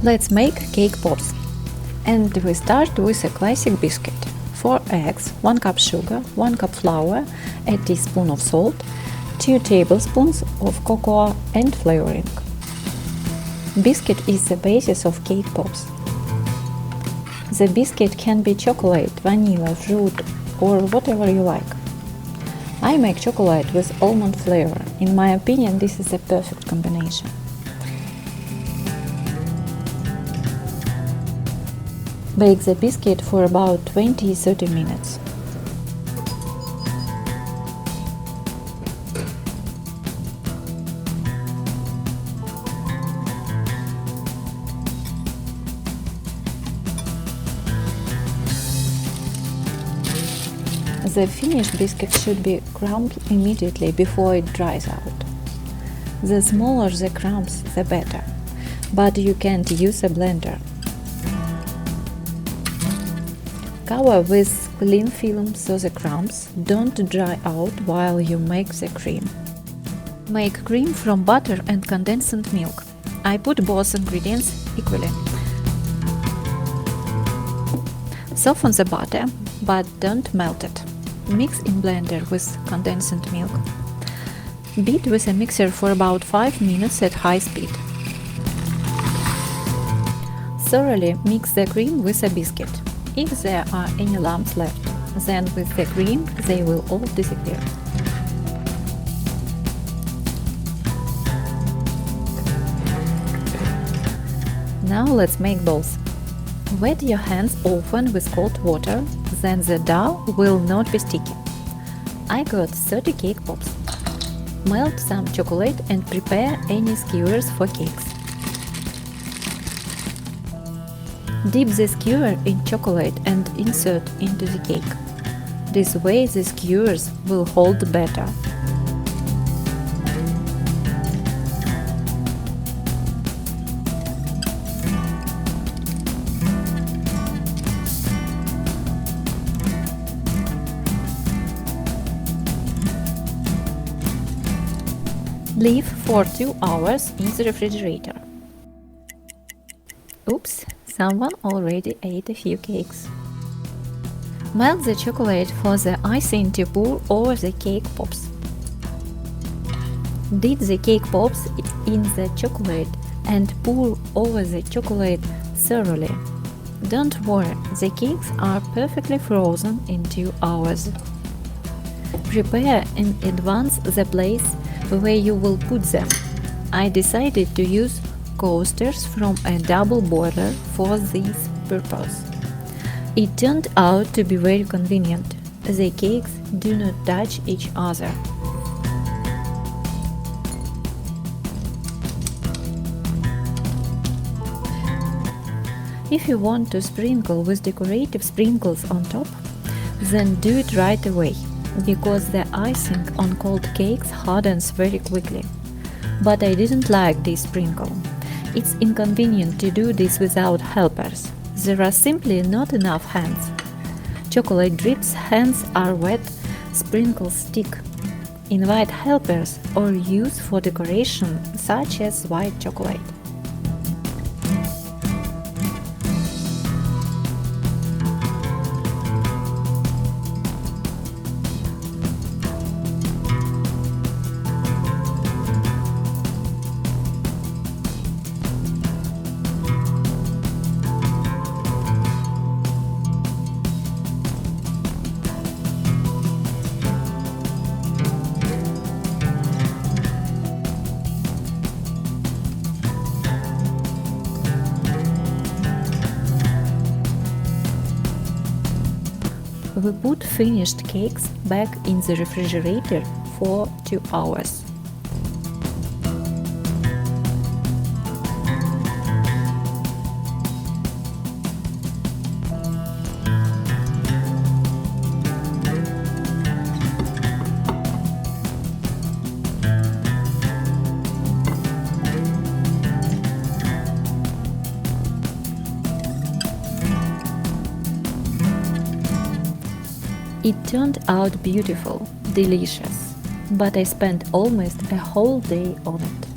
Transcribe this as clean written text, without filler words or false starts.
Let's make cake pops. And we start with a classic biscuit. 4 eggs, 1 cup sugar, 1 cup flour, a teaspoon of salt, 2 tablespoons of cocoa and flavoring. Biscuit is the basis of cake pops. The biscuit can be chocolate, vanilla, fruit or whatever you like. I make chocolate with almond flavor. In my opinion, this is a perfect combination. Bake the biscuit for about 20–30 minutes. The finished biscuit should be crumbled immediately before it dries out. The smaller the crumbs, the better, but you can't use a blender. Cover with cling film so the crumbs don't dry out while you make the cream. Make cream from butter and condensed milk. I put both ingredients equally. Soften the butter, but don't melt it. Mix in blender with condensed milk. Beat with a mixer for about 5 minutes at high speed. Thoroughly mix the cream with the biscuit. If there are any lumps left, then with the cream they will all disappear. Now let's make balls. Wet your hands often with cold water, then the dough will not be sticky. I got 30 cake pops. Melt some chocolate and prepare any skewers for cakes. Dip the skewer in chocolate and insert into the cake. This way the skewers will hold better. Leave for 2 hours in the refrigerator. Oops, someone already ate a few cakes. Melt the chocolate for the icing to pour over the cake pops. Dip the cake pops in the chocolate and pour over the chocolate thoroughly. Don't worry, the cakes are perfectly frozen in 2 hours. Prepare in advance the place where you will put them. I decided to use coasters from a double boiler for this purpose. It turned out to be very convenient. The cakes do not touch each other. If you want to sprinkle with decorative sprinkles on top, then do it right away, because the icing on cold cakes hardens very quickly. But I didn't like this sprinkle. It's inconvenient to do this without helpers. There are simply not enough hands. Chocolate drips hands are wet, sprinkles stick. Invite helpers or use for decoration, such as white chocolate. We put finished cakes back in the refrigerator for 2 hours. It turned out beautiful, delicious, but I spent almost a whole day on it.